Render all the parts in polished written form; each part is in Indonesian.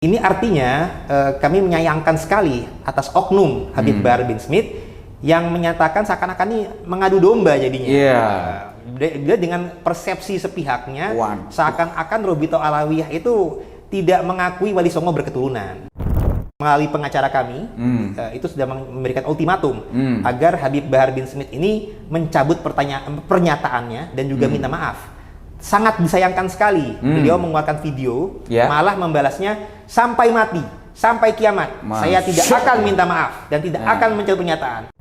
Ini artinya kami menyayangkan sekali atas oknum Habib Bahar bin Smith yang menyatakan seakan-akan ini mengadu domba jadinya. Dia dengan persepsi sepihaknya seakan-akan Robito Alawiyah itu tidak mengakui Wali Songo berketurunan. Melalui pengacara kami itu sudah memberikan ultimatum agar Habib Bahar bin Smith ini mencabut pernyataannya dan juga minta maaf. Sangat disayangkan sekali beliau mengeluarkan video malah membalasnya sampai mati, sampai kiamat. Saya tidak akan minta maaf dan tidak akan mencabut pernyataan.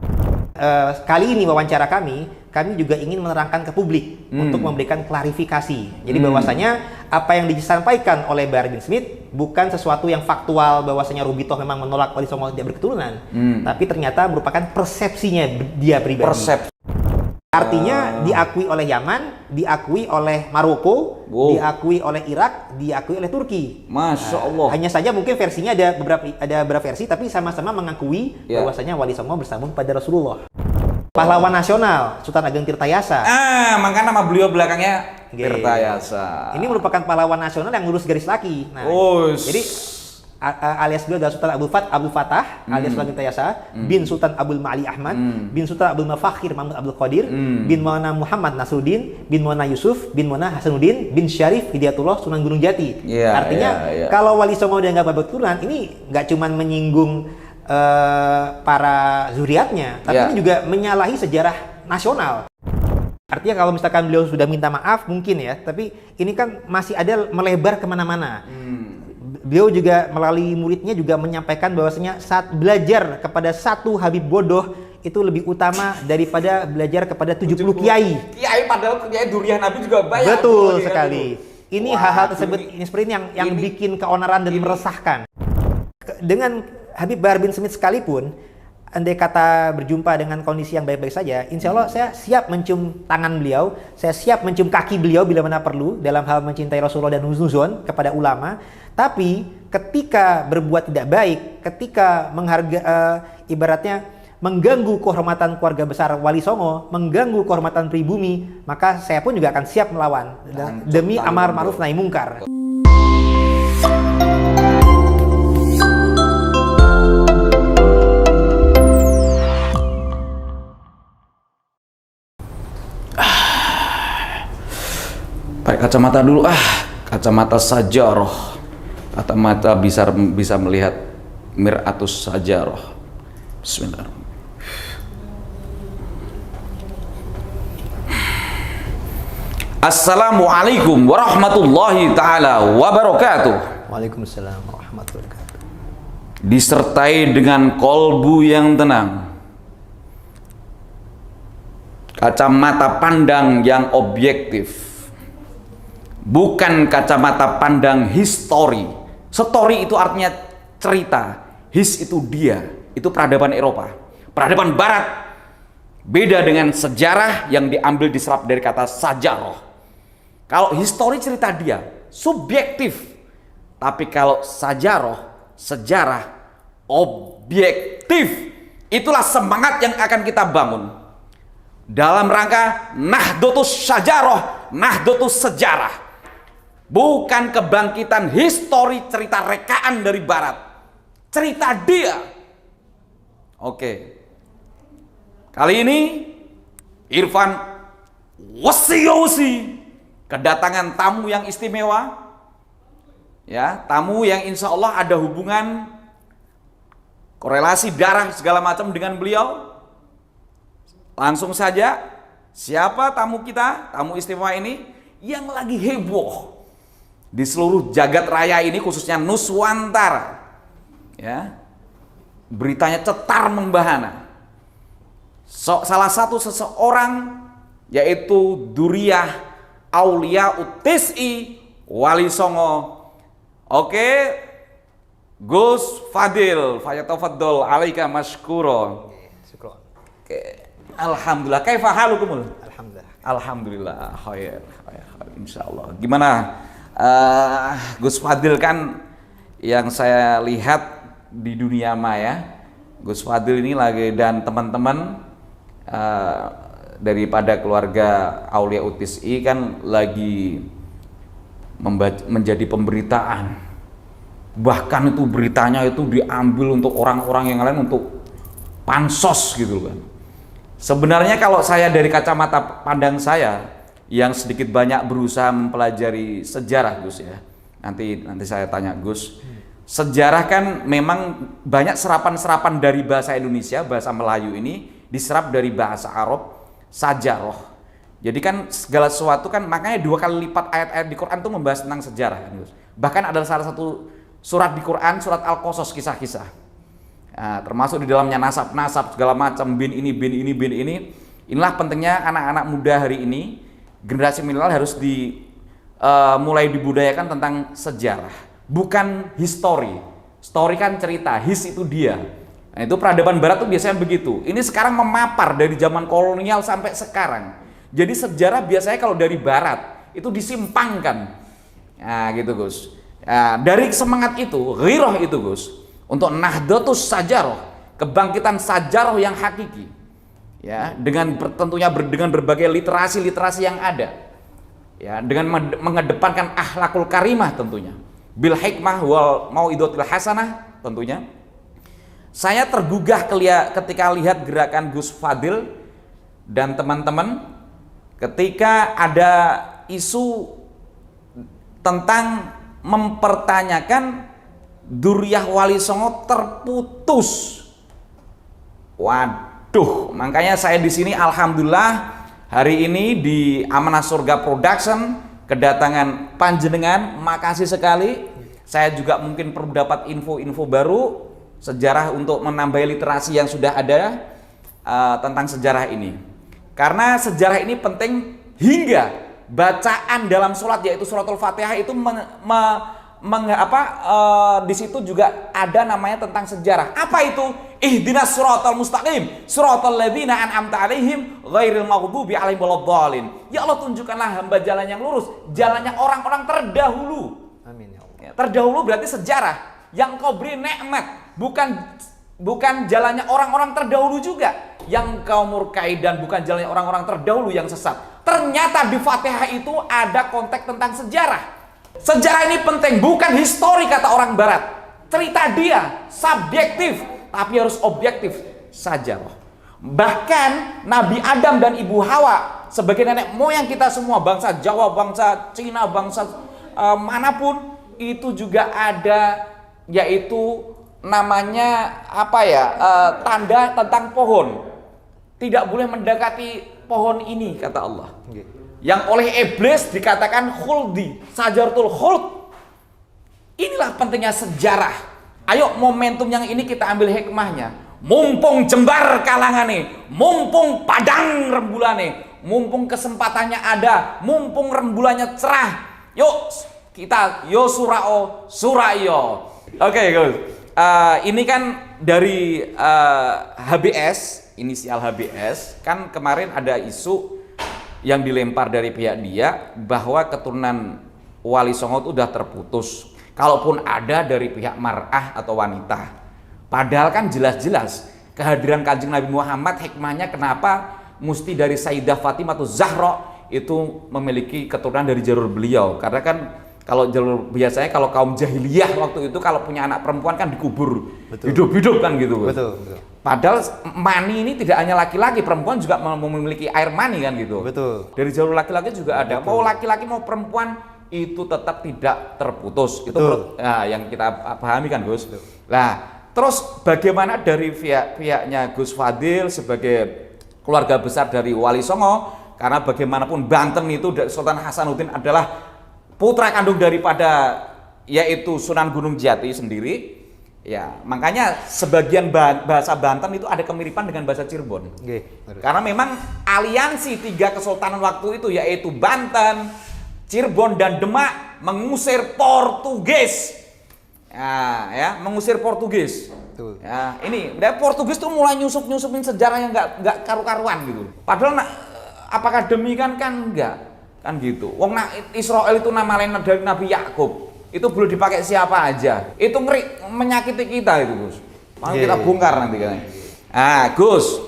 Kali ini wawancara kami juga ingin menerangkan ke publik untuk memberikan klarifikasi. Jadi bahwasanya apa yang disampaikan oleh Bahar bin Smith bukan sesuatu yang faktual bahwasanya Robito memang menolak Wali Songo tidak berketurunan, tapi ternyata merupakan persepsinya dia pribadi. Artinya diakui oleh Yaman, diakui oleh Maroko, diakui oleh Irak, diakui oleh Turki. Masya Allah. Hanya saja mungkin versinya ada beberapa versi, tapi sama-sama mengakui bahwasanya Wali Songo bersambung pada Rasulullah. Pahlawan nasional Sultan Ageng Tirtayasa. Maka nama beliau belakangnya Tirtayasa. Ini merupakan pahlawan nasional yang lurus garis laki. Nah, jadi alias beliau adalah Sultan Abdul Fattah alias Sultan Tirtayasa bin Sultan Abdul Ma'ali Ahmad bin Sultan Abdul Mafakhir Mahmud Abdul Qadir bin Maulana Muhammad Nasruddin bin Maulana Yusuf bin Maulana Hasanuddin bin Syarif Hidayatullah Sunan Gunung Jati. Artinya kalau Wali Songo dia nggak berketurunan, ini nggak cuma menyinggung para zuriatnya, tapi ini juga menyalahi sejarah nasional. Artinya kalau misalkan beliau sudah minta maaf mungkin ya, tapi ini kan masih ada melebar kemana-mana. Beliau juga melalui muridnya juga menyampaikan bahwasanya saat belajar kepada satu Habib bodoh itu lebih utama daripada belajar kepada 70 kiai. Kiai padahal kiai durian Nabi juga banyak. Betul sekali. Ini hal-hal tersebut ini seperti ini yang bikin keonaran dan meresahkan. Dengan Habib Bahar bin Smith sekalipun, andai kata berjumpa dengan kondisi yang baik-baik saja, insya Allah saya siap mencium tangan beliau, saya siap mencium kaki beliau bila mana perlu dalam hal mencintai Rasulullah dan husnuzon kepada ulama. Tapi ketika berbuat tidak baik, ketika ibaratnya mengganggu kehormatan keluarga besar Wali Songo, mengganggu kehormatan pribumi, maka saya pun juga akan siap melawan demi amar ma'ruf nahi mungkar. Pakai kacamata dulu, kacamata sajarah. Kacamata bisa melihat mir'atus sajarah. Bismillahirrahmanirrahim. Assalamualaikum warahmatullahi ta'ala wabarakatuh. Waalaikumsalam warahmatullahi wabarakatuh. Disertai dengan kolbu yang tenang, kacamata pandang yang objektif, bukan kacamata pandang histori. Story itu artinya cerita, his itu dia, itu peradaban Eropa. Peradaban Barat beda dengan sejarah yang diambil diserap dari kata sajarah. Kalau histori cerita dia, subjektif. Tapi kalau sajarah, sejarah, objektif. Itulah semangat yang akan kita bangun dalam rangka Nahdlatus Sajarah, Nahdlatus Sejarah. Bukan kebangkitan histori cerita rekaan dari Barat, cerita dia. Oke. Kali ini Irfan Wasi kedatangan tamu yang istimewa. Ya, tamu yang insya Allah ada hubungan korelasi darah segala macam dengan beliau. Langsung saja, siapa tamu kita, tamu istimewa ini yang lagi heboh di seluruh jagat raya ini, khususnya Nuswantara. Ya, beritanya cetar membahana. Salah satu seseorang yaitu Duriyah Aulia Utisi Wali Songo. Oke, Gus Fadil, fayatafaddal alaika masykura. Oke. Alhamdulillah. Kaifa halukumul? Alhamdulillah. Khair. Insyaallah. Gimana? Gus Fadil kan yang saya lihat di dunia maya, Gus Fadil ini lagi dan teman-teman daripada keluarga Aulia Utisi kan lagi menjadi pemberitaan Bahkan itu beritanya itu diambil untuk orang-orang yang lain, untuk pansos gitu kan. Sebenarnya kalau saya dari kacamata pandang saya yang sedikit banyak berusaha mempelajari sejarah Gus ya. Nanti saya tanya Gus. Sejarah kan memang banyak serapan-serapan dari bahasa Indonesia, bahasa Melayu ini diserap dari bahasa Arab, sajarah. Jadi kan segala sesuatu kan, makanya 2 kali lipat ayat-ayat di Quran itu membahas tentang sejarah kan Gus. Bahkan ada salah satu surat di Quran, surat Al-Qasas, kisah-kisah. Nah, termasuk di dalamnya nasab-nasab segala macam, bin ini. Inilah pentingnya anak-anak muda hari ini, generasi milenial harus mulai dibudayakan tentang sejarah. Bukan history. Story kan cerita, his itu dia. Nah, itu peradaban barat tuh biasanya begitu. Ini sekarang memapar dari zaman kolonial sampai sekarang. Jadi sejarah biasanya kalau dari barat itu disimpangkan. Nah, gitu Gus. Nah, dari semangat itu, ghirah itu Gus, untuk nahdlatus sajarah, kebangkitan sajarah yang hakiki. Ya, tentunya dengan berbagai literasi yang ada. Ya, dengan mengedepankan akhlakul karimah tentunya. Bil hikmah wal mau'idotil hasanah tentunya. Saya tergugah ketika lihat gerakan Gus Fadil dan teman-teman ketika ada isu tentang mempertanyakan Duriyah Wali Songo terputus. Waduh, makanya saya di sini alhamdulillah hari ini di Amanah Surga Production kedatangan panjenengan, makasih sekali. Saya juga mungkin perlu dapat info-info baru sejarah untuk menambah literasi yang sudah ada tentang sejarah ini. Karena sejarah ini penting hingga bacaan dalam sholat yaitu suratul Fatihah itu di situ juga ada namanya tentang sejarah. Apa itu? Ihdinas siratal mustaqim, siratal ladzina an'amta 'alaihim ghairil maghdubi 'alaihim waladdallin. Ya Allah, tunjukkanlah hamba jalan yang lurus, jalannya orang-orang terdahulu. Amin ya Allah. Terdahulu berarti sejarah yang kau beri nikmat, bukan jalannya orang-orang terdahulu juga yang kau murkai, dan bukan jalannya orang-orang terdahulu yang sesat. Ternyata di Fatihah itu ada konteks tentang sejarah. Sejarah ini penting, bukan histori kata orang barat. Cerita dia subjektif, tapi harus objektif saja. Bahkan Nabi Adam dan Ibu Hawa sebagai nenek moyang kita semua, bangsa Jawa, bangsa Cina, bangsa manapun, itu juga ada yaitu namanya tanda tentang pohon. Tidak boleh mendekati pohon ini kata Allah. Yang oleh iblis dikatakan khuldi, sajartul khuld. Inilah pentingnya sejarah. Ayo momentum yang ini kita ambil hikmahnya. Mumpung jembar kalangane, mumpung padang rembulane, mumpung kesempatannya ada, mumpung rembulannya cerah. Yuk kita yo surao surayo. Oke, Gus. Ini kan dari HBS, inisial HBS, kan kemarin ada isu yang dilempar dari pihak dia bahwa keturunan Wali Songo itu udah terputus. Kalaupun ada dari pihak mar'ah atau wanita. Padahal kan jelas-jelas kehadiran Kanjeng Nabi Muhammad, hikmahnya kenapa mesti dari Sayyidah Fatimah atau Zahra itu memiliki keturunan dari jalur beliau. Karena kan kalau jalur biasanya kalau kaum jahiliyah waktu itu kalau punya anak perempuan kan dikubur hidup-hidup kan gitu. Betul. Padahal mani ini tidak hanya laki-laki, perempuan juga memiliki air mani kan gitu. Betul. Dari jalur laki-laki juga ada. Mau laki-laki mau perempuan itu tetap tidak terputus. Itu yang kita pahami kan Gus. Nah, terus bagaimana dari pihaknya Gus Fadil sebagai keluarga besar dari Wali Songo? Karena bagaimanapun Banten itu Sultan Hasanuddin adalah putra kandung daripada yaitu Sunan Gunung Jati sendiri. Ya, makanya sebagian bahasa Banten itu ada kemiripan dengan bahasa Cirebon. Karena memang aliansi 3 kesultanan waktu itu yaitu Banten, Cirebon dan Demak mengusir Portugis. Ya, mengusir Portugis. Ya, ini Portugis tuh mulai nyusupin sejarah yang nggak karu-karuan gitu. Padahal apakah demikian kan enggak, kan gitu. Wong Israel itu nama lain dari Nabi Yakub. Itu boleh dipakai siapa aja. Itu ngeri menyakiti kita itu, Gus. Mau kita bongkar nanti kan. Gus,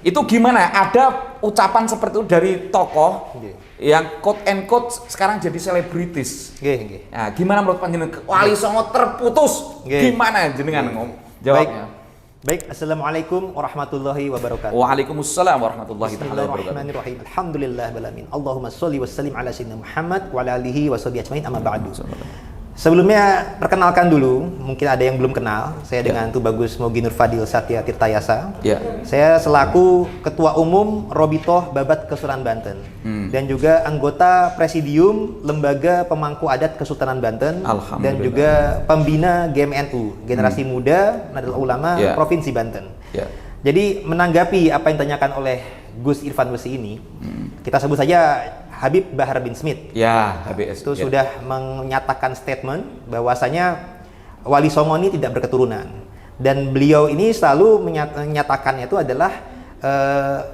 itu gimana? Ada ucapan seperti itu dari tokoh Nggih. yang quote and quote sekarang jadi selebritis. Nggih, nggih. Nah, gimana menurut panjenengan Wali Songo terputus? Nggih. Gimana jenengan jawabnya? Baik, assalamualaikum warahmatullahi wabarakatuh. Waalaikumsalam warahmatullahi taala wabarakatuh. Bismillahirrahmanirrahim. Alhamdulillah alamin. Allahumma sholli wa sallim ala sayyidina Muhammad wa ala alihi wa sahbihi ajmain, amma ba'du. Sebelumnya perkenalkan dulu, mungkin ada yang belum kenal. Saya dengan Tubagus Mogi Nur Fadil Satya Tirtayasa. Ya. Saya selaku Ketua Umum Robitoh Babat Kesultanan Banten dan juga anggota Presidium Lembaga Pemangku Adat Kesultanan Banten dan juga pembina GMNU, Generasi Muda Nahdlatul Ulama Provinsi Banten. Ya. Jadi menanggapi apa yang ditanyakan oleh Gus Irfan Wesi ini, kita sebut saja Habib Bahar bin Smith. Ya, HBS. Itu sudah menyatakan statement bahwasanya Wali Songo ini tidak berketurunan. Dan beliau ini selalu menyatakannya itu adalah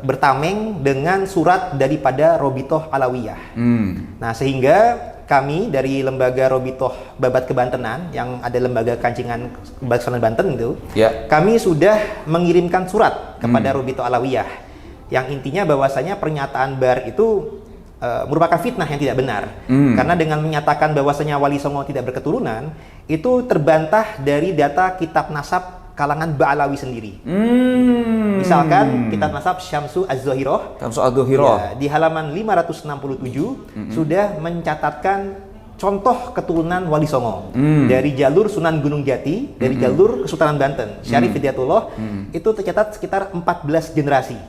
bertameng dengan surat daripada Robitoh Alawiyah. Nah, sehingga kami dari lembaga Robitoh Babat Kebantenan yang ada lembaga kancingan Kesultanan Banten itu, kami sudah mengirimkan surat kepada Robitoh Alawiyah yang intinya bahwasanya pernyataan Bahar itu merupakan fitnah yang tidak benar. Karena dengan menyatakan bahwasanya Wali Songo tidak berketurunan, itu terbantah dari data kitab nasab kalangan Ba'alawi sendiri. Misalkan kitab nasab Syamsu Az-Zahirah, di halaman 567 sudah mencatatkan contoh keturunan Wali Songo dari jalur Sunan Gunung Jati, dari jalur Kesultanan Banten, Syarif Hidayatullah, itu tercatat sekitar 14 generasi.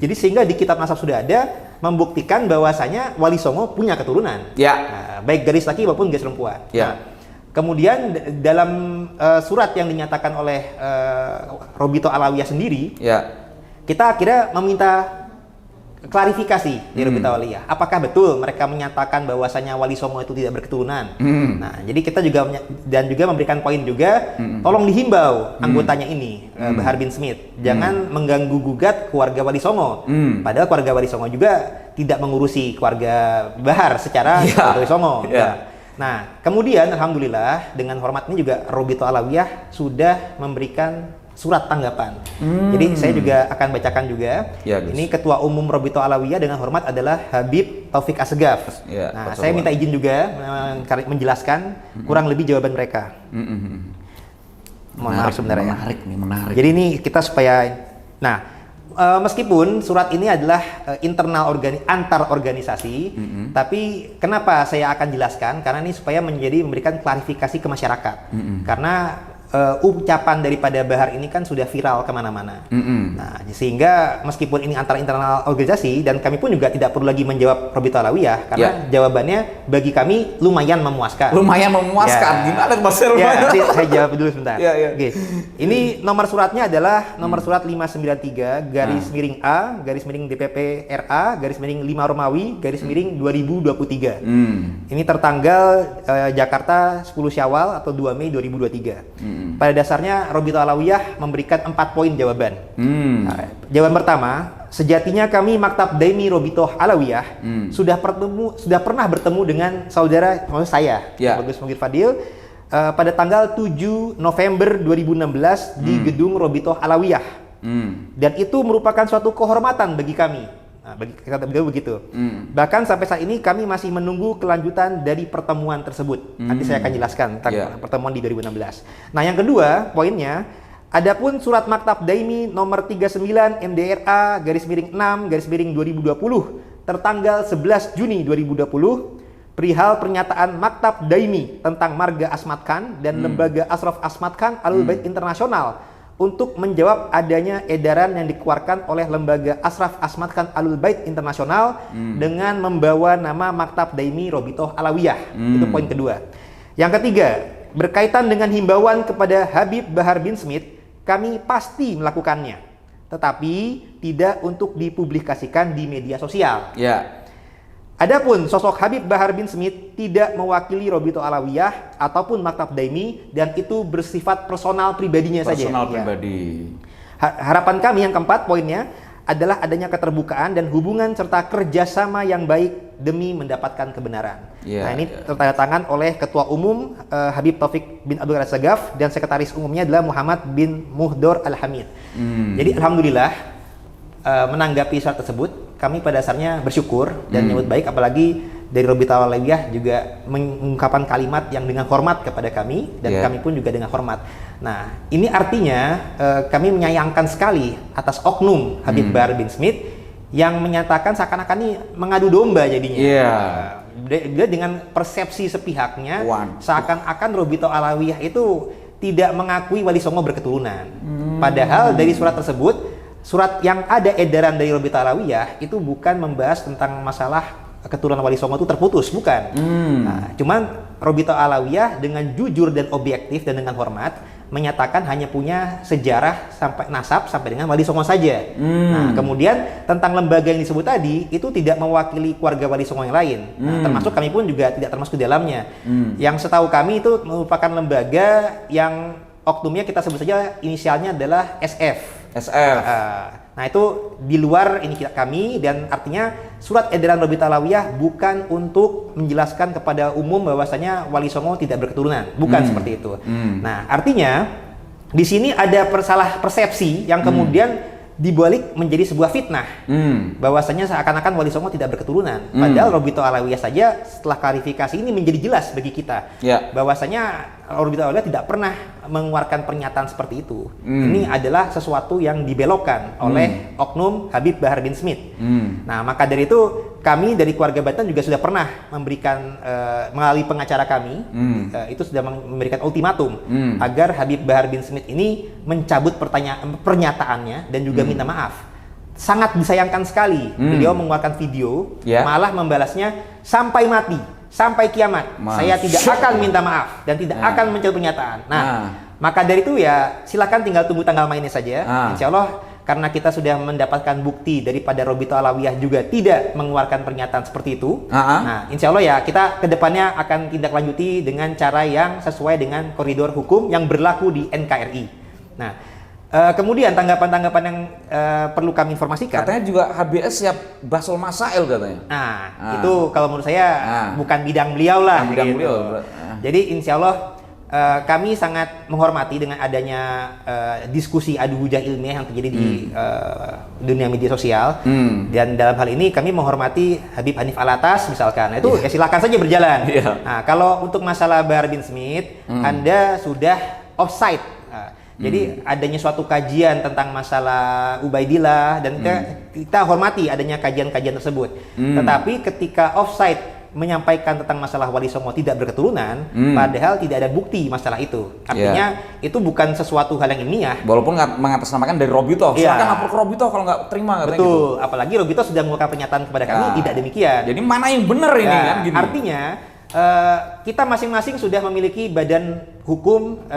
Jadi sehingga di kitab nasab sudah ada membuktikan bahwasanya Wali Songo punya keturunan, baik garis laki maupun garis perempuan. Nah, kemudian dalam surat yang dinyatakan oleh Robitoh Alawiyah sendiri, kita akhirnya meminta klarifikasi dari Robitoh Alawiyah. Apakah betul mereka menyatakan bahwasanya Wali Songo itu tidak berketurunan? Nah, jadi kita juga memberikan poin juga, tolong dihimbau anggotanya ini, Bahar bin Smith, jangan mengganggu gugat keluarga Wali Songo. Padahal keluarga Wali Songo juga tidak mengurusi keluarga Bahar secara Wali Songo. Nah, kemudian alhamdulillah dengan hormat ini juga Robitoh Alawiyah sudah memberikan surat tanggapan. Jadi saya juga akan bacakan juga. Ini Ketua Umum Robitoh Alawiyah dengan hormat adalah Habib Taufik Assegaf. Nah, saya minta izin juga menjelaskan kurang lebih jawaban mereka. Mohon maaf sebenarnya. Menarik. Jadi ini kita supaya, meskipun surat ini adalah internal antar organisasi, tapi kenapa saya akan jelaskan? Karena ini supaya memberikan klarifikasi ke masyarakat. Karena ucapan daripada Bahar ini kan sudah viral kemana-mana. Nah, sehingga meskipun ini antara internal organisasi dan kami pun juga tidak perlu lagi menjawab Robitoh Alawiyah karena jawabannya bagi kami lumayan memuaskan. Gimana Mas Herman? Nanti saya jawab dulu sebentar. Oke. Ini nomor suratnya adalah nomor surat 593 garis miring A garis miring DPP RA garis miring 5 Romawi garis miring 2023. Ini tertanggal Jakarta 10 Syawal atau 2 Mei 2023. Pada dasarnya Robitoh Alawiyah memberikan 4 poin jawaban. Jawaban pertama, sejatinya kami Maktab Daimi Robitoh Alawiyah sudah pernah bertemu dengan saudara saya, Bagus Mogi Fadil, pada tanggal 7 November 2016 di gedung Robitoh Alawiyah. Dan itu merupakan suatu kehormatan bagi kami. Nah, bagi kata beliau begitu. Bahkan sampai saat ini kami masih menunggu kelanjutan dari pertemuan tersebut. Nanti saya akan jelaskan tentang pertemuan di 2016. Nah, yang kedua poinnya, adapun surat Maktab Daimi nomor 39 MDRA garis miring 6 garis miring 2020 tertanggal 11 Juni 2020 perihal pernyataan Maktab Daimi tentang Marga Asmat Khan dan Lembaga Ashraf Asmat Khan Alul Bait Internasional untuk menjawab adanya edaran yang dikeluarkan oleh Lembaga Ashraf Asmat Khan Alul Bait Internasional dengan membawa nama Maktab Daimi Robitoh Alawiyah. Itu poin kedua. Yang ketiga, berkaitan dengan himbauan kepada Habib Bahar bin Smith, kami pasti melakukannya, tetapi tidak untuk dipublikasikan di media sosial. Adapun sosok Habib Bahar bin Smith tidak mewakili Robitoh Alawiyah ataupun Maktab Daimi dan itu bersifat personal pribadinya saja. Harapan kami yang keempat poinnya adalah adanya keterbukaan dan hubungan serta kerjasama yang baik demi mendapatkan kebenaran. Nah, ini tertanda tangan oleh Ketua Umum Habib Taufik bin Abdul Assegaf dan Sekretaris Umumnya adalah Muhammad bin Muhdor Al-Hamid. Jadi alhamdulillah menanggapi surat tersebut, kami pada dasarnya bersyukur dan menyambut baik, apalagi dari Robita Alawiyah juga mengungkapkan kalimat yang dengan hormat kepada kami dan kami pun juga dengan hormat. Nah, ini artinya kami menyayangkan sekali atas oknum Habib Bahar bin Smith yang menyatakan seakan-akan ini mengadu domba jadinya. Dia dengan persepsi sepihaknya seakan-akan Robita Alawiyah itu tidak mengakui Wali Songo berketurunan. Padahal dari surat tersebut, surat yang ada edaran dari Robita Alawiyah itu bukan membahas tentang masalah keturunan Wali Songo itu terputus, bukan. Nah, cuman Robita Alawiyah dengan jujur dan objektif dan dengan hormat menyatakan hanya punya sejarah sampai nasab sampai dengan Wali Songo saja. Nah, kemudian tentang lembaga yang disebut tadi itu tidak mewakili keluarga Wali Songo yang lain. Nah, termasuk kami pun juga tidak termasuk di dalamnya. Yang setahu kami itu merupakan lembaga yang oknumnya kita sebut saja inisialnya adalah SF. Nah, itu di luar ini kami, dan artinya surat edaran Robita Alawiyah bukan untuk menjelaskan kepada umum bahwasanya Wali Songo tidak berketurunan, bukan seperti itu. Nah, artinya di sini ada salah persepsi yang kemudian dibalik menjadi sebuah fitnah, bahwasanya seakan-akan Wali Songo tidak berketurunan. Padahal Robita Alawiyah saja setelah klarifikasi ini menjadi jelas bagi kita, bahwasanya Robita Alawiyah tidak pernah mengeluarkan pernyataan seperti itu. Ini adalah sesuatu yang dibelokkan oleh oknum Habib Bahar bin Smith. Nah, maka dari itu kami dari keluarga Banten juga sudah pernah memberikan melalui pengacara kami itu sudah memberikan ultimatum agar Habib Bahar bin Smith ini mencabut pernyataannya dan juga minta maaf. Sangat disayangkan sekali beliau mengeluarkan video, malah membalasnya sampai mati, sampai kiamat. Saya tidak akan minta maaf dan tidak akan mencabut pernyataan. Nah, maka dari itu ya silakan tinggal tunggu tanggal mainnya saja. Insya Allah, karena kita sudah mendapatkan bukti daripada Robita Alawiyah juga tidak mengeluarkan pernyataan seperti itu. Nah, insya Allah ya kita kedepannya akan tindak lanjuti dengan cara yang sesuai dengan koridor hukum yang berlaku di NKRI. Nah, kemudian tanggapan-tanggapan yang perlu kami informasikan. Katanya juga HBS siap basul masail katanya. Nah, itu kalau menurut saya bukan bidang beliau lah. Bidang beliau. Jadi insya Allah kami sangat menghormati dengan adanya diskusi adu hujah ilmiah yang terjadi di dunia media sosial. Dan dalam hal ini kami menghormati Habib Hanif Alatas misalkan. Nah, itu ya silakan saja berjalan. Nah, kalau untuk masalah Bahar bin Smith, Anda sudah offside. Jadi adanya suatu kajian tentang masalah Ubaidillah dan kita hormati adanya kajian-kajian tersebut. Tetapi ketika offside menyampaikan tentang masalah Wali Songo tidak berketurunan, padahal tidak ada bukti masalah itu. Artinya itu bukan sesuatu hal yang ilmiah. Walaupun mengatasnamakan dari Robito, silakan lapor ke Robito kalau nggak terima katanya. Betul, gitu. Apalagi Robito sudah mengeluarkan pernyataan kepada kami tidak demikian. Jadi mana yang benar ini kan? Gini. Artinya kita masing-masing sudah memiliki badan hukum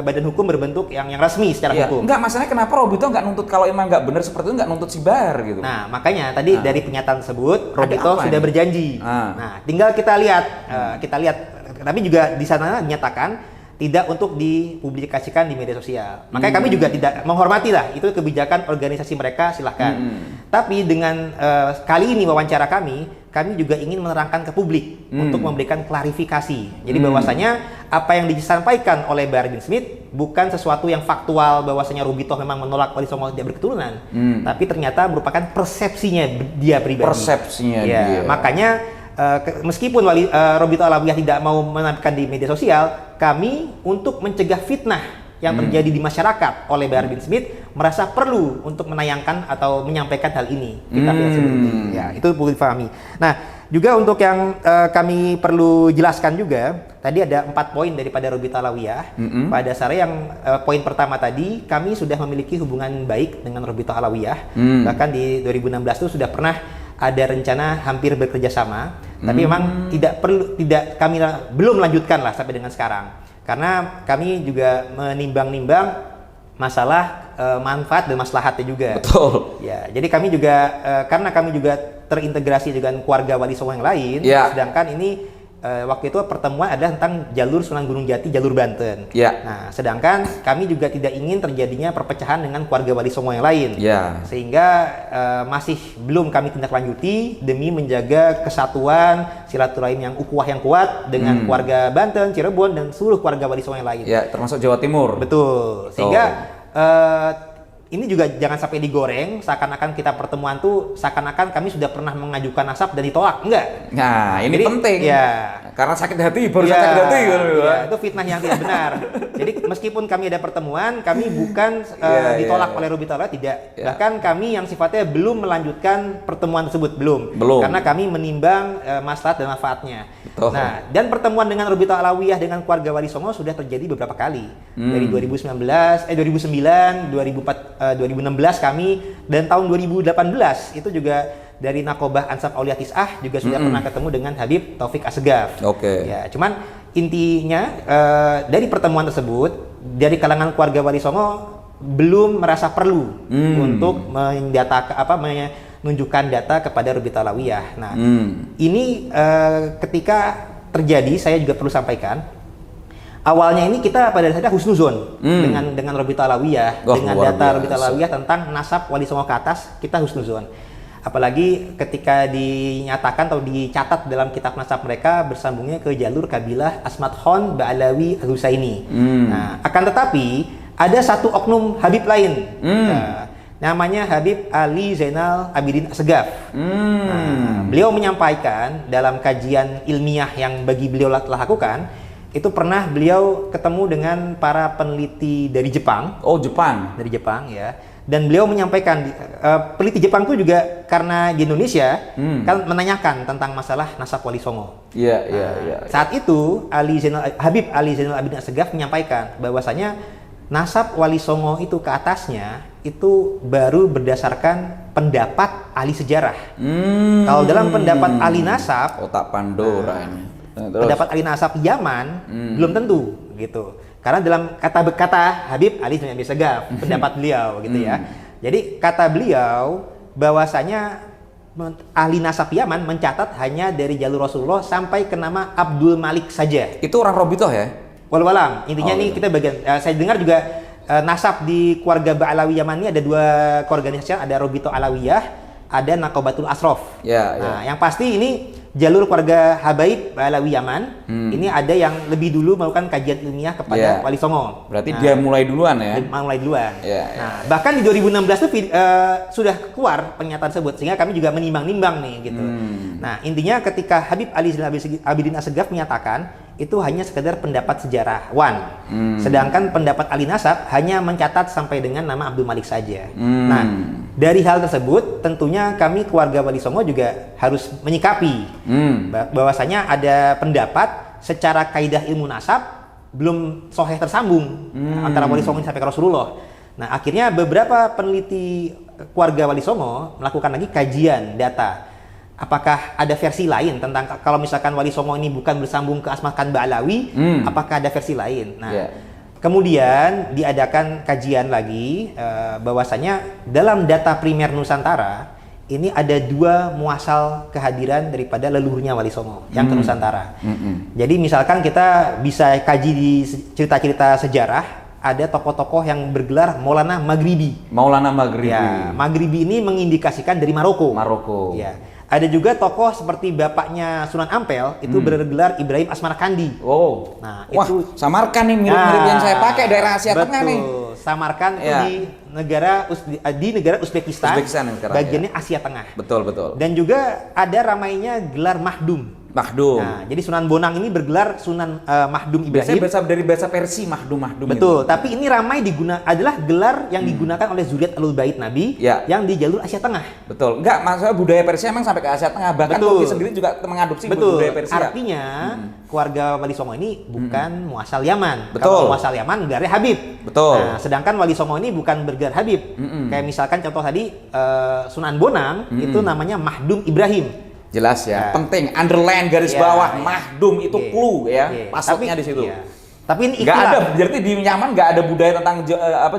berbentuk yang resmi secara hukum. Enggak, masalahnya kenapa Robito nggak nuntut kalau emang nggak benar seperti itu nggak nuntut si Bahar gitu. Nah, makanya tadi dari pernyataan tersebut Robito sudah berjanji. Nah, tinggal kita lihat, tapi juga di sana dinyatakan tidak untuk dipublikasikan di media sosial. Makanya kami juga tidak menghormati lah, itu kebijakan organisasi mereka, silahkan. Tapi dengan kali ini wawancara kami juga ingin menerangkan ke publik untuk memberikan klarifikasi. Jadi bahwasanya apa yang disampaikan oleh Bahar bin Smith bukan sesuatu yang faktual bahwasanya Robito memang menolak Wali Songo tidak berketurunan, tapi ternyata merupakan persepsinya dia pribadi. Persepsinya dia. Makanya meskipun Robito Alawiyah tidak mau menampilkan di media sosial, kami untuk mencegah fitnah yang terjadi di masyarakat oleh Bahar bin Smith merasa perlu untuk menayangkan atau menyampaikan hal ini. Kita ya, itu perlu dipahami. Nah, juga untuk yang kami perlu jelaskan juga, tadi ada 4 poin daripada Robita Alawiyah. Pada dasarnya yang poin pertama tadi, kami sudah memiliki hubungan baik dengan Robita Alawiyah. Bahkan di 2016 itu sudah pernah ada rencana hampir bekerja sama, tapi memang kami belum lanjutkan lah sampai dengan sekarang. Karena kami juga menimbang-nimbang masalah manfaat dan maslahatnya juga. Betul. Ya, jadi kami juga karena kami juga terintegrasi dengan keluarga Wali Songo yang lain, sedangkan ini waktu itu pertemuan adalah tentang jalur Sunan Gunung Jati, jalur Banten. Nah, sedangkan kami juga tidak ingin terjadinya perpecahan dengan keluarga Wali Songo yang lain. Sehingga masih belum kami tindak lanjuti demi menjaga kesatuan silaturahim yang ukhuwah yang kuat dengan keluarga Banten, Cirebon dan seluruh keluarga Wali Songo yang lain. Termasuk Jawa Timur. Betul. Sehingga ini juga jangan sampai digoreng, seakan-akan kita pertemuan tuh seakan-akan kami sudah pernah mengajukan nasab dan ditolak. Enggak. Nah, ini jadi, penting. Ya. Karena sakit hati, baru sakit hati. Ya, itu fitnah yang tidak benar. Jadi meskipun kami ada pertemuan, kami bukan ditolak oleh Robitul Alawiyah, tidak. Bahkan kami yang sifatnya belum melanjutkan pertemuan tersebut, belum. Belum. Karena kami menimbang maslahat dan manfaatnya. Betul. Nah, dan pertemuan dengan Robitul Alawiyah dengan keluarga Wali Songo sudah terjadi beberapa kali. Dari 2009, 2016 kami, dan tahun 2018 itu juga dari Nakobah Ansab Aulia Tis'ah juga sudah pernah ketemu dengan Habib Taufik Assegaf. Oke. Ya, cuman intinya dari pertemuan tersebut dari kalangan keluarga Wali Songo belum merasa perlu untuk menunjukkan data kepada Robitul Alawiyah. Nah, ini ketika terjadi saya juga perlu sampaikan. Awalnya ini kita pada dasarnya husnuzon dengan Robitul Alawiyah, dengan data Robitul Alawiyah tentang nasab Wali Songo ke atas, kita husnuzon. Apalagi ketika dinyatakan atau dicatat dalam kitab nasab mereka bersambungnya ke jalur kabilah Asmat Khon Ba'alawi Al-Husaini. Nah, akan tetapi ada satu oknum Habib lain. Namanya Habib Ali Zainal Abidin Assegaf. Nah, beliau menyampaikan dalam kajian ilmiah yang bagi beliau telah lakukan, itu pernah beliau ketemu dengan para peneliti dari Jepang. Oh, Jepang. Dari Jepang, ya. Dan beliau menyampaikan, peneliti Jepang itu juga karena di Indonesia kan menanyakan tentang masalah nasab Wali Songo. Iya. Saat itu Habib Ali Zainal Abidin Assegaf menyampaikan bahwasanya nasab Wali Songo itu ke atasnya itu baru berdasarkan pendapat ahli sejarah. Kalau dalam pendapat ahli nasab, otak Pandora ini. Pendapat ahli nasab Yaman belum tentu gitu. Karena dalam kata Habib Ali Zainal Abidin Assegaf, pendapat beliau gitu ya. Jadi kata beliau bahwasanya ahli nasab Yaman mencatat hanya dari jalur Rasulullah sampai ke nama Abdul Malik saja. Itu orang Robitoh ya? Walau alam, intinya nih kita bagian saya dengar juga nasab di keluarga Ba'alawi Yaman ini ada dua keorganisasian, ada Robitoh Alawiyah, ada Nakobatul Asrof. Nah, yang pasti ini jalur keluarga Habaib Ba'alawi Yaman, ini ada yang lebih dulu melakukan kajian ilmiah kepada Wali Songo. Berarti dia mulai duluan ya? Mulai duluan. Nah, bahkan di 2016 itu sudah keluar pernyataan tersebut, sehingga kami juga menimbang-nimbang nih gitu. Nah, intinya ketika Habib Ali Zainal Abidin Assegaf menyatakan itu hanya sekedar pendapat sejarawan, sedangkan pendapat ahli nasab hanya mencatat sampai dengan nama Abdul Malik saja. Nah, dari hal tersebut tentunya kami keluarga Wali Songo juga harus menyikapi bahwasanya ada pendapat secara kaidah ilmu nasab belum sahih tersambung antara Wali Songo sampai ke Rasulullah. Nah, akhirnya beberapa peneliti keluarga Wali Songo melakukan lagi kajian data. Apakah ada versi lain tentang kalau misalkan Wali Songo ini bukan bersambung ke Asmat Khan Ba'alawi, apakah ada versi lain? Nah, kemudian diadakan kajian lagi bahwasanya dalam data primer Nusantara ini ada dua muasal kehadiran daripada leluhurnya Wali Songo yang ke Nusantara. Jadi misalkan kita bisa kaji di cerita-cerita sejarah, ada tokoh-tokoh yang bergelar Maulana Maghribi. Ya, Maghribi ini mengindikasikan dari Maroko. Ya. Ada juga tokoh seperti bapaknya Sunan Ampel itu bergelar Ibrahim Asmarkandi. Nah, itu Samarkand nih mirip-mirip yang saya pakai daerah Asia Tengah nih. Samarkand itu di negara Uzbekistan bagiannya Asia Tengah. Betul. Dan juga ada ramainya gelar Mahdum. Nah, jadi Sunan Bonang ini bergelar Sunan Mahdum Ibrahim. Biasanya dari bahasa Persia Mahdum. Betul, tapi ini ramai adalah gelar yang digunakan oleh zuriat Ahlul Bait Nabi yang di jalur Asia Tengah. Betul. Enggak, maksudnya budaya Persia memang sampai ke Asia Tengah. Bahkan Turki sendiri juga mengadopsi budaya Persia. Artinya keluarga Wali Songo ini bukan muasal Yaman. Betul. Kalau muasal Yaman gelarnya Habib. Betul. Nah, sedangkan Wali Songo ini bukan bergelar Habib. Kayak misalkan contoh tadi Sunan Bonang itu namanya Mahdum Ibrahim. Jelas ya, penting underline garis bawah Mahdum itu clue ya, pasoknya di situ. Tapi ini nggak ada, berarti di Yaman nggak ada budaya tentang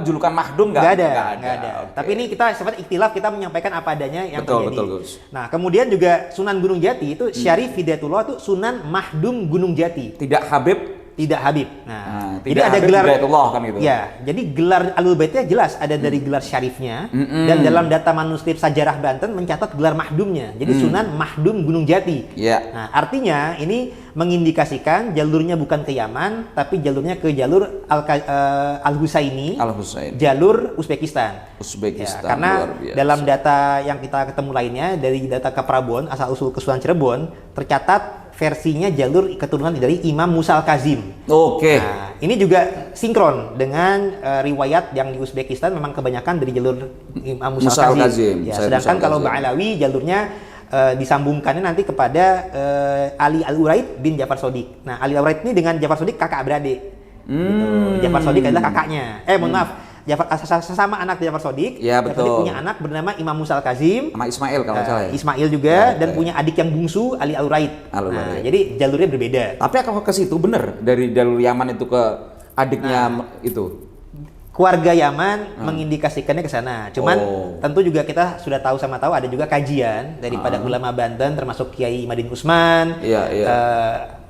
julukan Mahdum nggak ada. Okay. Tapi ini kita seperti ikhtilaf, kita menyampaikan apa adanya yang terjadi. Betul, Gus. Nah, kemudian juga Sunan Gunung Jati itu Syarif Hidayatullah itu Sunan Mahdum Gunung Jati. Tidak Habib, tidak Habib. Nah, jadi ada gelar Hidayatullah kan gitu. Ya, jadi gelar Ahlul Baitnya jelas ada dari gelar syarifnya dan dalam data manuskrip Sajarah Banten mencatat gelar mahdumnya. Jadi Sunan Mahdum Gunung Jati. Yeah. Nah, artinya ini mengindikasikan jalurnya bukan ke Yaman tapi jalurnya ke jalur Al-Husaini. Jalur Uzbekistan. Ya, karena dalam data yang kita ketemu lainnya dari data Kaprabon asal usul Kesultanan Cirebon tercatat versinya jalur keturunan dari Imam Musa Al-Kazim. Oke. Nah, ini juga sinkron dengan riwayat yang di Uzbekistan memang kebanyakan dari jalur Imam Musa Al-Kazim. Ya, sedangkan kalau Ba'alawi jalurnya disambungkannya nanti kepada Ali Al-Uraid bin Ja'far Shodiq. Nah, Ali Al-Uraid ini dengan Ja'far Shodiq kakak beradik. Gitu. Ja'far Shodiq adalah kakaknya. Mohon maaf. Sesama anak Ja'far Shodiq. Ya, betul. Shodiq punya anak bernama Imam Musa Al-Kazim. Sama Ismail kalau salah ya. Ismail juga dan punya adik yang bungsu Ali Al-Uraid. Nah, jadi jalurnya berbeda. Tapi kalau ke situ bener dari jalur Yaman itu ke adiknya itu. Keluarga Yaman mengindikasikannya ke sana. Cuman tentu juga kita sudah tahu sama tahu ada juga kajian daripada ulama Banten termasuk Kiai Madin Usman.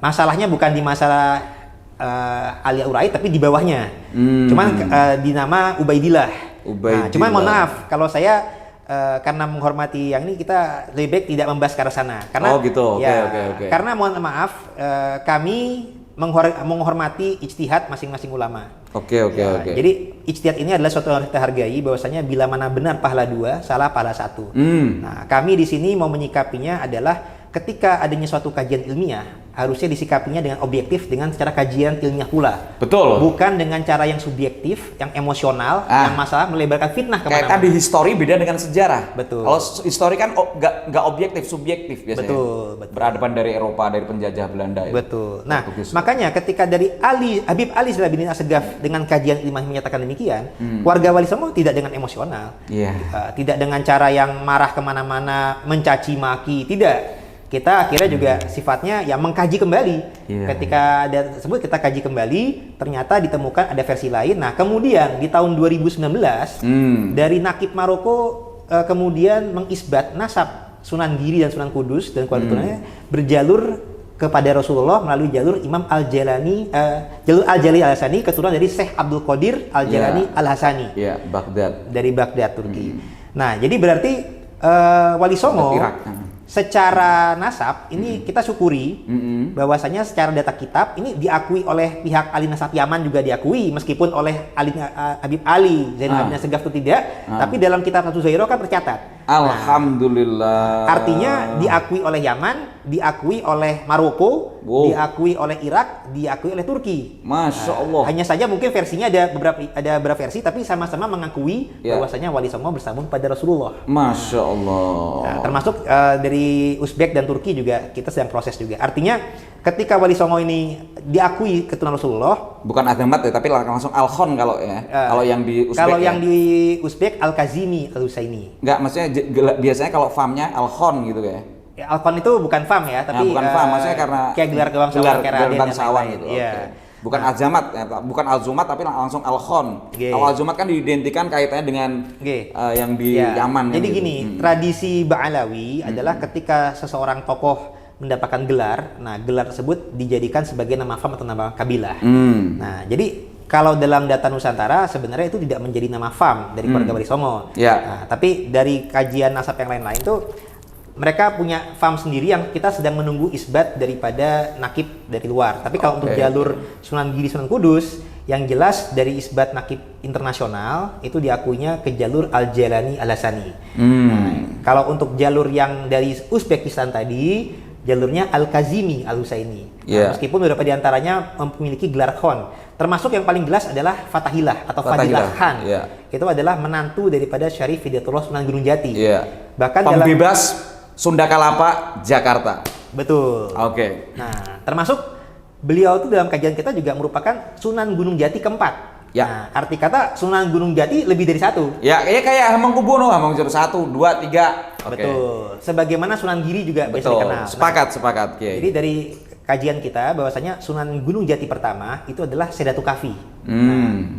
Masalahnya bukan di masalah Ali Uraid tapi di bawahnya. Cuman di nama Ubaidillah. Nah, cuman mohon maaf kalau saya karena menghormati yang ini kita lebih baik tidak membahas ke arah sana. Karena okay. Karena mohon maaf kami menghormati ijtihad masing-masing ulama. Oke. Jadi ijtihad ini adalah suatu yang kita hargai bahwasanya bila mana benar pahala dua, salah pahala satu. Nah, kami di sini mau menyikapinya adalah ketika adanya suatu kajian ilmiah, harusnya disikapinya dengan objektif dengan secara kajian ilmiah pula. Betul. Bukan dengan cara yang subjektif, yang emosional, yang masalah melebarkan fitnah kemana-mana. Kayak tadi histori beda dengan sejarah. Betul. Kalau histori kan nggak objektif, subjektif biasanya. Betul. Berhadapan dari Eropa, dari penjajah Belanda. Betul. Nah, makanya ketika dari Habib Ali Zahra bin Assegaf dengan kajian ilmiah menyatakan demikian, warga Wali Songo tidak dengan emosional. Tidak dengan cara yang marah kemana-mana, mencaci maki, tidak. Kita akhirnya juga sifatnya ya mengkaji kembali. Ketika ada tersebut kita kaji kembali, ternyata ditemukan ada versi lain. Nah, kemudian di tahun 2019 dari Nakib Maroko kemudian mengisbat nasab Sunan Giri dan Sunan Kudus dan keluarga keturunannya berjalur kepada Rasulullah melalui jalur Imam Al-Jalani, jalur Al-Jalani Al-Hasani, keturunan dari Syekh Abdul Qadir Al-Jalani Al-Hasani. Baghdad. Dari Baghdad, Turki. Nah, jadi berarti Wali Songo secara nasab ini kita syukuri bahwasanya secara data kitab ini diakui oleh pihak ahli nasab Yaman juga diakui meskipun oleh Habib Ali Zainal Abidin Assegaf itu tidak, tapi dalam kitab Satu Zairo kan tercatat. Alhamdulillah. Artinya diakui oleh Yaman, diakui oleh Maroko, diakui oleh Irak, diakui oleh Turki. Masya Allah. Hanya saja mungkin versinya ada beberapa versi, tapi sama-sama mengakui bahwasanya Wali Songo bersambung pada Rasulullah. Masya Allah. Nah, termasuk dari Uzbek dan Turki juga kita sedang proses juga. Artinya ketika Wali Songo ini diakui keturunan Rasulullah, bukan Azamat ya, tapi langsung Al-Khon kalau ya. Kalau yang di Uzbek. Kalau yang di Uzbek Al-Kazimi Al-Husaini. Enggak, maksudnya biasanya kalau famnya Al-Khon gitu ya. Al-Khon itu bukan fam ya, tapi bukan fam, maksudnya karena kayak gelar bangsawan gelar bangsawan gitu. Bukan Azamat, bukan Al-Zumat tapi langsung Al-Khon. Kalau Al-Zumat kan diidentikan kaitannya dengan yang di Yaman. Jadi gini, tradisi Ba'alawi adalah ketika seseorang tokoh mendapatkan gelar, nah gelar tersebut dijadikan sebagai nama fam atau nama kabilah. Nah, jadi kalau dalam data Nusantara sebenarnya itu tidak menjadi nama fam dari keluarga Wali Songo. Nah, tapi dari kajian nasab yang lain-lain tuh mereka punya fam sendiri yang kita sedang menunggu isbat daripada nakib dari luar. Tapi kalau untuk jalur Sunan Giri Sunan Kudus, yang jelas dari isbat nakib internasional itu diakuinya ke jalur Al-Jalani Al-Hasani. Nah, kalau untuk jalur yang dari Uzbekistan tadi, jalurnya Al-Kazimi Al-Husaini. Nah, meskipun beberapa diantaranya memiliki gelar Khon. Termasuk yang paling jelas adalah Fatahillah atau Fadilah Khan. Itu adalah menantu daripada Syarif Hidayatullah Sunan Gunung Jati. Bahkan Pembebas Sunda Kalapa, Jakarta. Betul. Nah, termasuk beliau itu dalam kajian kita juga merupakan Sunan Gunung Jati keempat. Nah, arti kata Sunan Gunung Jati lebih dari satu. Kayak Hamengkubuwono, Hamengkubuwono 1, 2, 3. Betul. Sebagaimana Sunan Giri juga biasa dikenal. Sepakat. Jadi dari kajian kita bahwasanya Sunan Gunung Jati pertama itu adalah Sedatu Kafi.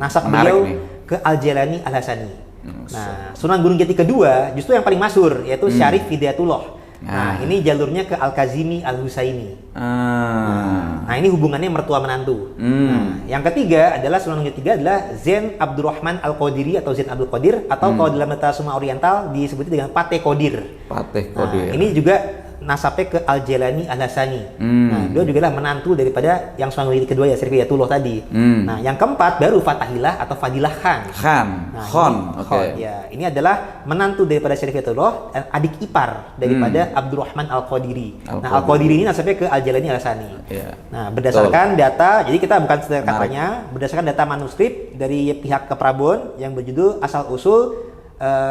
Nasab beliau ke Al-Jalani Al-Hasani. Nah, Sunan Gunung Jati kedua justru yang paling masyhur yaitu Syarif Hidayatullah. Nah, ini jalurnya ke Al-Kazimi Al-Husaini. Nah, ini hubungannya mertua menantu. Nah, yang ketiga adalah Sunan Gunung ketiga adalah Zain Abdurrahman Al-Qadiri atau Zain Abdul Qadir atau kalau dalam bahasa Sunda Oriental disebutnya dengan Pateh Qadir. Pateh Nah, Qadir. ini juga nasabnya ke Al-Jalani Al-Hasani. Nah, dia juga lah menantu daripada yang Sunan Gunung kedua ya, Syarif Hidayatullah tadi. Nah, yang keempat baru Fatahillah atau Fadilah Khan. Nah, Khon, ya. Ini adalah menantu daripada Syarif Hidayatullah dan adik ipar daripada Abdurrahman Al-Qadiri. Nah, Al-Qadiri ini nasabnya ke Al-Jalani Al-Hasani. Nah, berdasarkan data, jadi kita bukan sekedar katanya, berdasarkan data manuskrip dari pihak Keprabon yang berjudul Asal Usul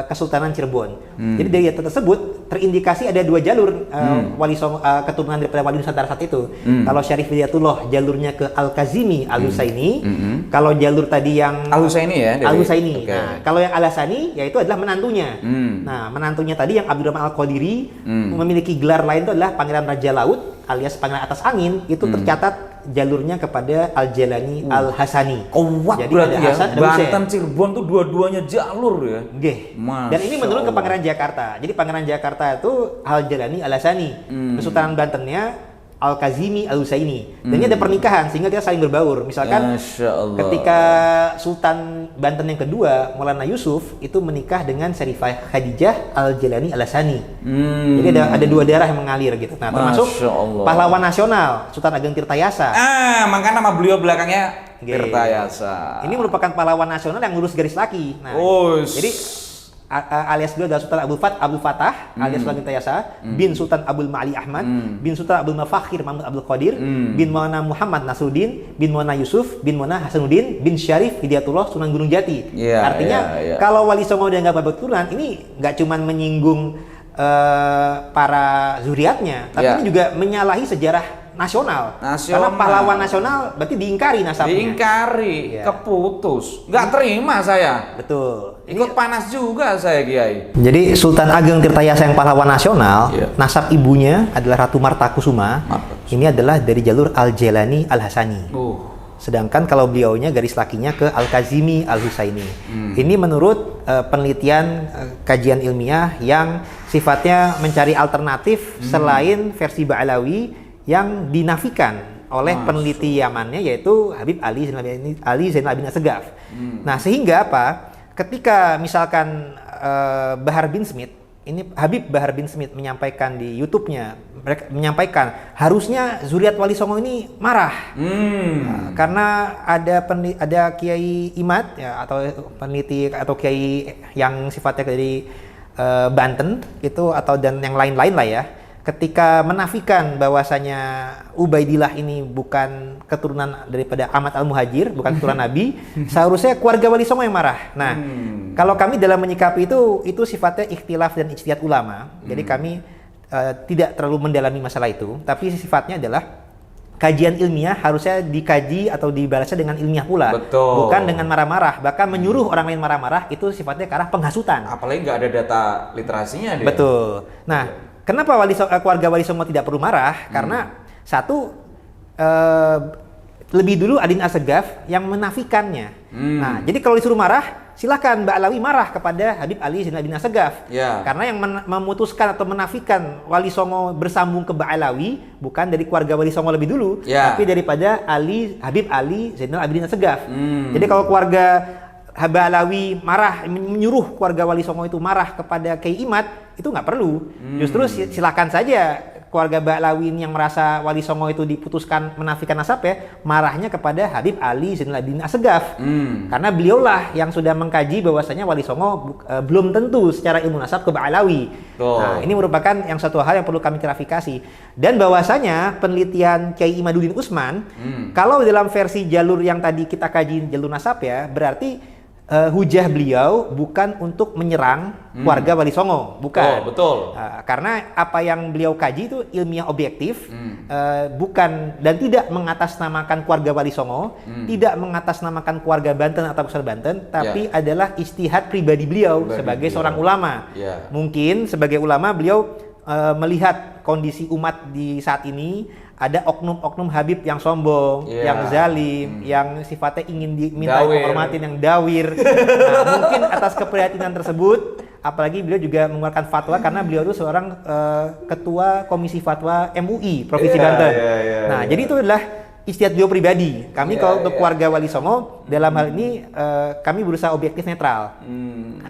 Kesultanan Cirebon. Jadi dari data tersebut terindikasi ada dua jalur wali songo, keturunan daripada wali Nusantara saat itu. Kalau Syarif Hidayatullah jalurnya ke Al-Kazimi Al-Husaini. Kalau jalur tadi yang Al-Husaini ya. Al-Husaini. Nah, kalau yang Al-Hasani yaitu adalah menantunya. Nah, menantunya tadi yang Abdurrahman Al-Qadiri memiliki gelar lain itu adalah Pangeran Raja Laut alias Pangeran Atas Angin. Itu tercatat jalurnya kepada Al-Jalani Al-Hasani. Kuat jadi berarti ya. Hasan, Banten Cirebon tuh dua-duanya jalur ya. Dan ini menurun ke Pangeran Jakarta. Jadi Pangeran Jakarta itu Al-Jalani Al-Hasani. Kesultanan Bantennya Al-Kazimi Al-Husaini. Dan ini ada pernikahan sehingga dia saling berbaur. Misalkan ketika Sultan Banten yang kedua, Maulana Yusuf itu menikah dengan Syarifah Khadijah Al-Jalani Al-Hasani. Jadi ada dua darah yang mengalir gitu. Nah, termasuk pahlawan nasional Sultan Ageng Tirtayasa. Makanya nama beliau belakangnya Tirtayasa. Ini merupakan pahlawan nasional yang lurus garis laki. Nah, jadi alias beliau adalah Sultan Abdul Fatah alias Sultan Tirtayasa bin Sultan Abdul Ma'ali Ahmad bin Sultan Abdul Mafakhir Mahmud Abdul Qadir bin Maulana Muhammad Nasruddin bin Maulana Yusuf bin Maulana Hasanuddin bin Syarif Hidayatullah Sunan Gunung Jati. Artinya kalau Wali Songo dia nggak berketurunan, ini nggak cuma menyinggung para zuriatnya, tapi ini juga menyalahi sejarah nasional. Karena pahlawan nasional berarti diingkari nasabnya. Diingkari, keputus. Nggak terima saya. Betul. Ikut panas juga saya, Kiai. Jadi Sultan Ageng Tirtayasa yang pahlawan nasional, nasab ibunya adalah Ratu Martakusuma. Ini adalah dari jalur Al-Jalani Al-Hasani. Sedangkan kalau beliaunya garis lakinya ke Al-Kazimi Al-Husaini. Ini menurut penelitian kajian ilmiah yang sifatnya mencari alternatif selain versi Ba'alawi yang dinafikan oleh peneliti Yamannya yaitu Habib Ali Zainal Abidin Assegaf. Nah, sehingga apa? Ketika misalkan Bahar bin Smith, ini Habib Bahar bin Smith menyampaikan di YouTube-nya, mereka menyampaikan harusnya zuriat Wali Songo ini marah karena ada Kiai Imad ya, atau peneliti atau Kiai yang sifatnya dari Banten itu atau dan yang lain-lain lah ya. Ketika menafikan bahwasanya Ubaidillah ini bukan keturunan daripada Ahmad Al-Muhajir, bukan keturunan Nabi, seharusnya keluarga Wali Songo yang marah. Nah, kalau kami dalam menyikapi itu sifatnya ikhtilaf dan ijtihad ulama. Jadi kami tidak terlalu mendalami masalah itu, tapi sifatnya adalah kajian ilmiah harusnya dikaji atau dibalasnya dengan ilmiah pula. Bukan dengan marah-marah, bahkan menyuruh orang lain marah-marah itu sifatnya ke arah penghasutan. Apalagi nggak ada data literasinya dia. Betul. Nah, kenapa keluarga Wali Songo tidak perlu marah? Karena satu, lebih dulu Adin Assegaf yang menafikannya. Nah, jadi kalau disuruh marah, silakan Mbak Alawi marah kepada Habib Ali Zainal Abidin Assegaf. Karena yang memutuskan atau menafikan Wali Songo bersambung ke Mbak Alawi bukan dari keluarga Wali Songo lebih dulu, tapi daripada Habib Ali Zainal Abidin Assegaf. Jadi kalau keluarga Mbak Alawi marah, menyuruh keluarga Wali Songo itu marah kepada Kiai Imad, itu nggak perlu. Justru silakan saja keluarga Ba'lawi yang merasa Wali Songo itu diputuskan menafikan nasabnya, marahnya kepada Habib Ali Zainal Abidin Assegaf. Karena beliaulah yang sudah mengkaji bahwasanya Wali Songo belum tentu secara ilmu nasab ke Ba'lawi. Nah, ini merupakan yang satu hal yang perlu kami klarifikasi. Dan bahwasanya penelitian Kiai Imaduddin Utsman, kalau dalam versi jalur yang tadi kita kaji jalur nasab ya, berarti hujah beliau bukan untuk menyerang warga Wali Songo, bukan. Betul. Karena apa yang beliau kaji itu ilmiah objektif, bukan dan tidak mengatasnamakan keluarga Wali Songo, tidak mengatasnamakan keluarga Banten atau besar Banten, tapi adalah ijtihad pribadi beliau sebagai seorang ulama. Mungkin sebagai ulama beliau melihat kondisi umat di saat ini. Ada oknum-oknum Habib yang sombong, yang zalim, yang sifatnya ingin diminta dihormatin, yang dawir. Nah, mungkin atas keprihatinan tersebut, apalagi beliau juga mengeluarkan fatwa karena beliau itu seorang ketua komisi fatwa MUI Provinsi Banten. Nah, jadi itu adalah ijtihad beliau pribadi. Kami kalau untuk keluarga Wali Songo dalam hal ini kami berusaha objektif netral.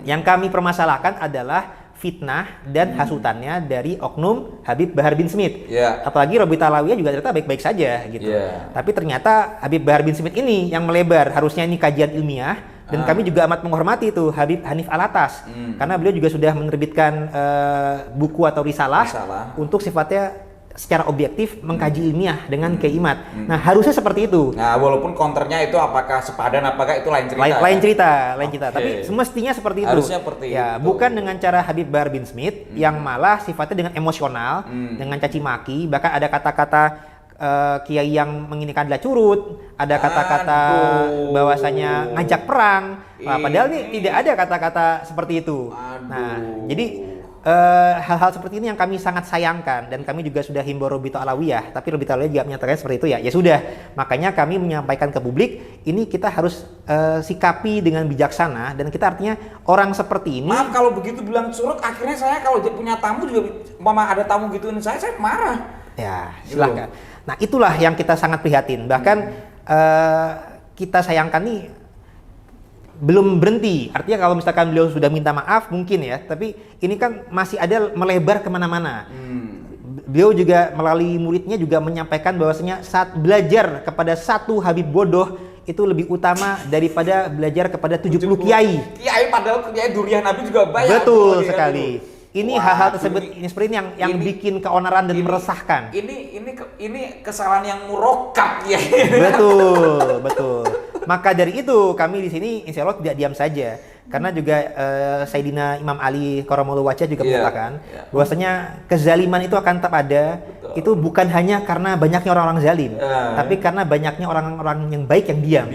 Yang kami permasalahkan adalah fitnah dan hasutannya dari oknum Habib Bahar bin Smith. Apalagi Robita Alawiyah juga ternyata baik-baik saja gitu. Tapi ternyata Habib Bahar bin Smith ini yang melebar, harusnya ini kajian ilmiah, dan kami juga amat menghormati itu Habib Hanif Alatas karena beliau juga sudah menerbitkan buku atau risalah untuk sifatnya secara objektif mengkaji ilmiah dengan Kiai Imad. Nah, harusnya seperti itu. Nah, walaupun counternya itu apakah sepadan apakah itu lain cerita. Lain cerita. Tapi semestinya seperti itu. Harusnya seperti itu. Bukan dengan cara Habib Bahar bin Smith yang malah sifatnya dengan emosional, dengan caci maki, bahkan ada kata-kata kiai yang menginginkan adalah curut, ada kata-kata bahwasanya ngajak perang. Nah, padahal ini tidak ada kata-kata seperti itu. Nah, jadi hal-hal seperti ini yang kami sangat sayangkan, dan kami juga sudah himbau Robita Alawiyah, tapi Robita Alawiyah juga menyatakan seperti itu. Ya sudah, makanya kami menyampaikan ke publik ini kita harus sikapi dengan bijaksana, dan kita artinya orang seperti ini. Maaf kalau begitu bilang surut, akhirnya saya kalau punya tamu juga mama ada tamu gituin saya marah. Ya silahkan. Nah, itulah yang kita sangat prihatin. Bahkan kita sayangkan nih belum berhenti. Artinya kalau misalkan beliau sudah minta maaf mungkin ya, tapi ini kan masih ada melebar kemana-mana. Beliau juga melalui muridnya juga menyampaikan bahwasanya saat belajar kepada satu Habib bodoh itu lebih utama daripada belajar kepada 70 kiai. Kiai padahal kiai durian Nabi juga banyak. Betul sekali. Ini hal-hal tersebut ini seperti ini yang bikin keonaran dan meresahkan. Ini kesalahan yang murokab ya. Betul. Maka dari itu kami di sini insya Allah tidak diam saja, karena juga Sayyidina Imam Ali Karamullah Wajah juga menyatakan bahwasanya kezaliman itu akan tetap ada. Itu bukan hanya karena banyaknya orang-orang zalim, tapi karena banyaknya orang-orang yang baik yang diam.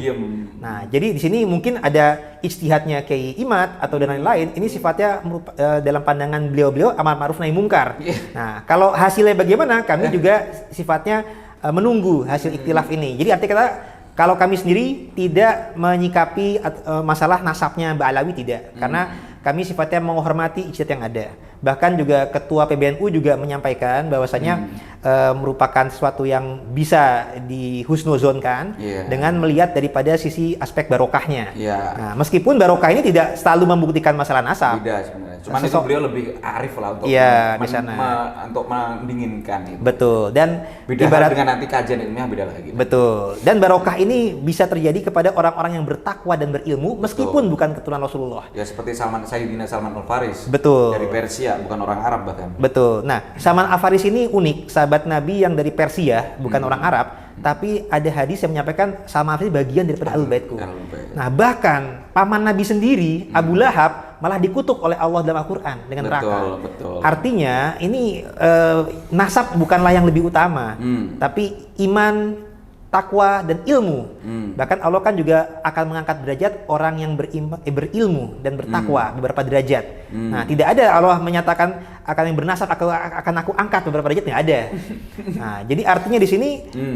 Nah, jadi di sini mungkin ada ijtihadnya Kiai Imad atau dan lain-lain. Ini sifatnya dalam pandangan beliau-beliau amar ma'ruf nahi mungkar. Nah, kalau hasilnya bagaimana? Kami juga sifatnya menunggu hasil ikhtilaf ini. Jadi artinya kalau kami sendiri tidak menyikapi masalah nasabnya Mbak Alawi, tidak. Karena kami sifatnya menghormati ijtihad yang ada. Bahkan juga Ketua PBNU juga menyampaikan bahwasanya merupakan sesuatu yang bisa dihusnuzonkan dengan melihat daripada sisi aspek barokahnya. Nah, meskipun barokah ini tidak selalu membuktikan masalah nasab. Tidak sebenarnya. Cuman itu beliau lebih arif lah untuk untuk mendinginkan itu. Betul. Dan beda ibarat dengan nanti kajian ilmiah beda lagi. Betul. Dan barokah ini bisa terjadi kepada orang-orang yang bertakwa dan berilmu meskipun bukan keturunan Rasulullah. Ya seperti Sayyidina Salman Al-Faris. Betul. Dari Persia, bukan orang Arab bahkan. Betul. Nah, Salman Al-Faris ini unik, sahabat Nabi yang dari Persia, bukan orang Arab, tapi ada hadis yang menyampaikan Salman Al-Faris bagian daripada Ahlul Baitku. Nah, bahkan paman Nabi sendiri, Abu Lahab, malah dikutuk oleh Allah dalam Al-Quran dengan neraka. Betul. Artinya ini nasab bukanlah yang lebih utama, tapi iman, takwa dan ilmu. Bahkan Allah kan juga akan mengangkat derajat orang yang berilmu dan bertakwa beberapa derajat. Nah, tidak ada Allah menyatakan akan yang bernasab akan aku angkat beberapa derajat, nggak ada. Nah, jadi artinya di sini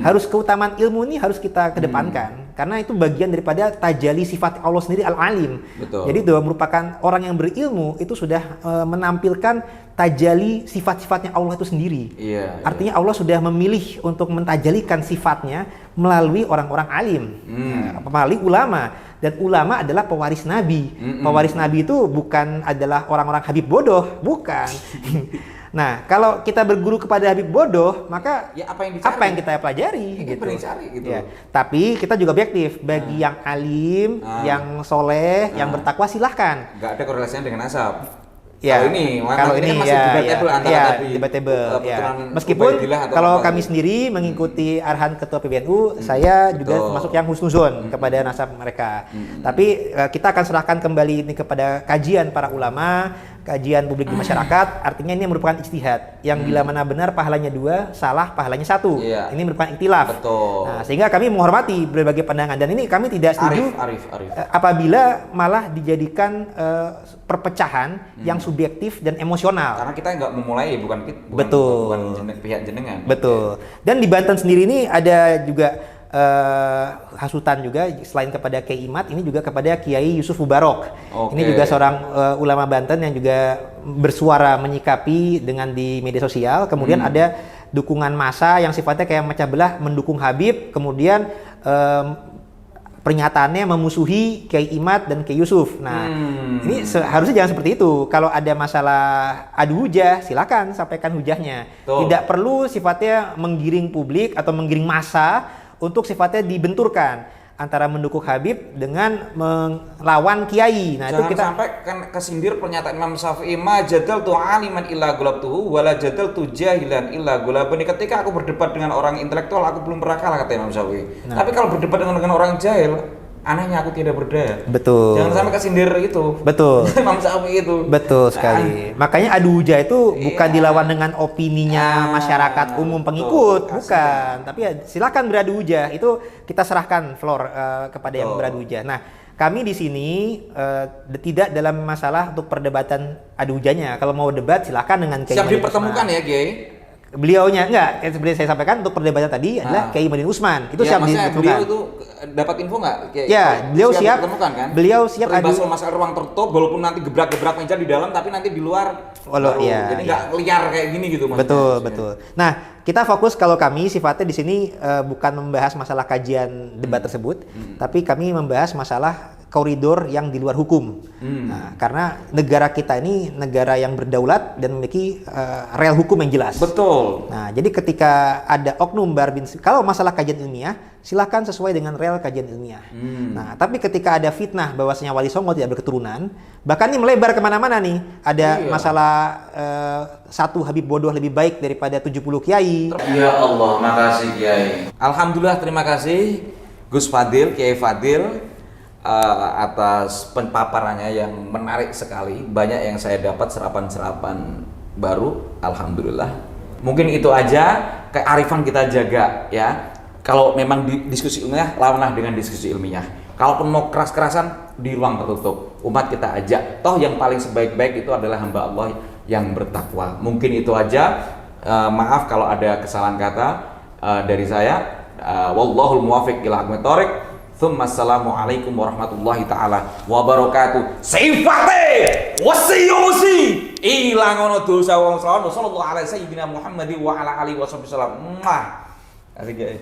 harus keutamaan ilmu ini harus kita kedepankan, karena itu bagian daripada tajalli sifat Allah sendiri Al-Alim. Jadi itu merupakan orang yang berilmu itu sudah menampilkan tajalli sifat-sifatnya Allah itu sendiri. Artinya Allah sudah memilih untuk mentajalikan sifatnya melalui orang-orang alim, melalui ulama. Dan ulama adalah pewaris Nabi. Pewaris Nabi itu bukan adalah orang-orang Habib bodoh, bukan. Nah, kalau kita berguru kepada Habib bodoh, maka apa yang kita pelajari? Gitu. Ya. Tapi kita juga objektif. Bagi yang alim, yang soleh, yang bertakwa silahkan. Nggak ada korelasinya dengan nasab. Ya, kalau ini kan masih debatable. Meskipun kalau kami sendiri mengikuti arahan Ketua PBNU, saya juga termasuk yang husnuzon kepada nasab mereka. Tapi kita akan serahkan kembali ini kepada kajian para ulama, kajian publik di masyarakat. Artinya ini merupakan ijtihad yang bila mana benar pahalanya 2, salah pahalanya 1. Ini merupakan ikhtilaf. Nah, sehingga kami menghormati berbagai pandangan, dan ini kami tidak setuju apabila malah dijadikan perpecahan yang subjektif dan emosional. Karena kita nggak memulai, bukan Betul. bukan pihak jenengan. Betul. Dan di Banten sendiri ini ada juga hasutan juga selain kepada Kiai Imad, ini juga kepada Kiai Yusuf Mubarok. Oke. Ini juga seorang ulama Banten yang juga bersuara menyikapi dengan di media sosial. Kemudian ada dukungan massa yang sifatnya kayak memecah belah mendukung Habib, kemudian pernyataannya memusuhi Kiai Imad dan Kiai Yusuf. Nah, ini harusnya jangan seperti itu. Kalau ada masalah adu hujah, silakan sampaikan hujahnya. Tuh. Tidak perlu sifatnya menggiring publik atau menggiring massa untuk sifatnya dibenturkan antara mendukung Habib dengan melawan Kiai. Nah, jangan itu kita sampai kan kesindir pernyataan Imam Syafi'i, ma jadal tu aliman illa gulabtuhu wala jadal tu jahilan illa gulabani. Ketika aku berdebat dengan orang intelektual, aku belum pernah kalah, kata Imam Syafi'i. Nah. Tapi kalau berdebat dengan orang jahil, anehnya aku tidak berdaya. Betul. Jangan sampai kesindir itu. Betul. Imam Syafi'i itu. Betul sekali. Makanya adu hujah itu bukan dilawan dengan opininya masyarakat umum pengikut, bukan. Tapi ya silakan beradu hujah. Itu kita serahkan floor kepada yang beradu hujah. Nah, kami di sini tidak dalam masalah untuk perdebatan adu hujahnya. Kalau mau debat silakan dengan Kiai Siap Madin dipertemukan Usman. ya, Kiai. Beliaunya enggak, seperti saya sampaikan untuk perdebatan tadi adalah Kiai Madin Usman. Itu Ya, siap maksudnya dipertemukan. beliau itu dapat info nggak? Ya, beliau siap. Dipertemukan, kan? Beliau siap Peribahasa adu. masalah ruang tertutup, walaupun nanti gebrak-gebrak meja di dalam, tapi nanti di luar. Iya, jadi nggak liar kayak gini gitu maksudnya. Betul, betul. Nah, kita fokus kalau kami sifatnya di sini bukan membahas masalah kajian debat tersebut, tapi kami membahas masalah koridor yang di luar hukum. Nah, karena negara kita ini negara yang berdaulat dan memiliki rel hukum yang jelas. Betul. Nah, jadi ketika ada oknum Bahar bin Smith, kalau masalah kajian ilmiah, silakan sesuai dengan rel kajian ilmiah. Nah, tapi ketika ada fitnah bahwasanya Wali Songo tidak berketurunan, bahkan ini melebar kemana-mana nih. Ada masalah satu Habib bodoh lebih baik daripada 70 kiai. Ya Allah, makasih Kiai. Alhamdulillah, terima kasih Gus Fadil, Kiai Fadil atas paparannya yang menarik sekali. Banyak yang saya dapat serapan-serapan baru. Alhamdulillah. Mungkin itu aja, kearifan kita jaga ya. Kalau memang diskusi ilmiah, lawanlah dengan diskusi ilmiah. Kalaupun mau keras-kerasan, di ruang tertutup. Umat kita ajak. Toh yang paling sebaik-baik itu adalah hamba Allah yang bertakwa. Mungkin itu aja. Maaf kalau ada kesalahan kata dari saya. Wallahul muwaffiq ila aqwamit thoriq. Assalamualaikum warahmatullahi taala wabarakatuh. Sifate wasi ilang ono dosa wong sallallahu sallallahu alaihi sayyidina Muhammad wa ala alihi wasallam. Asik ya.